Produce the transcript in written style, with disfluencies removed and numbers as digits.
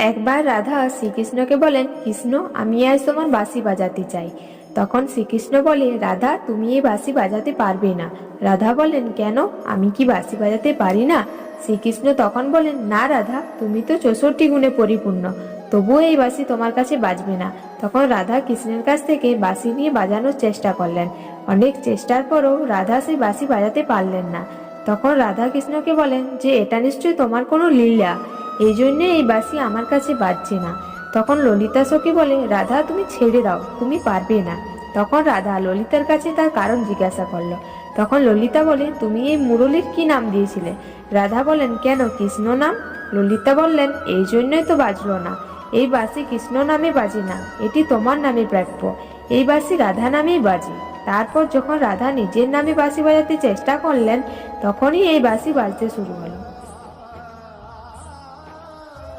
একবার রাধা শ্রীকৃষ্ণকে বলেন, কৃষ্ণ আমি আজ তোমার বাঁশি বাজাতে চাই। তখন শ্রীকৃষ্ণ বলে, রাধা তুমি এই বাঁশি বাজাতে পারবে না। রাধা বলেন, কেন, আমি কি বাঁশি বাজাতে পারি না? শ্রীকৃষ্ণ তখন বলেন, না রাধা, তুমি তো 64 গুণে পরিপূর্ণ, তবুও এই বাঁশি তোমার কাছে বাজবে না। তখন রাধা কৃষ্ণের কাছ থেকে বাঁশি নিয়ে বাজানোর চেষ্টা করলেন। অনেক চেষ্টার পরও রাধা সেই বাঁশি বাজাতে পারলেন না। তখন রাধা কৃষ্ণকে বলেন যে এটা নিশ্চয়ই তোমার কোনো লীলা, এই জন্যে এই বাঁশি আমার কাছে বাজছে না। তখন ললিতা সখী বলে, রাধা তুমি ছেড়ে দাও, তুমি পারবে না। তখন রাধা ললিতার কাছে তার কারণ জিজ্ঞাসা করলো। তখন ললিতা বলে, তুমি এই মুরলীর কি নাম দিয়েছিলে? রাধা বলেন, কেন, কৃষ্ণ নাম। ললিতা বললেন, এই জন্যই তো বাজলো না। এই বাঁশি কৃষ্ণ নামে বাজে না, এটি তোমার নামে প্রাপ্য। এই বাঁশি রাধা নামেই বাজে। তারপর যখন রাধা নিজের নামে বাঁশি বাজাতে চেষ্টা করলেন, তখনই এই বাঁশি বাজতে শুরু হলো।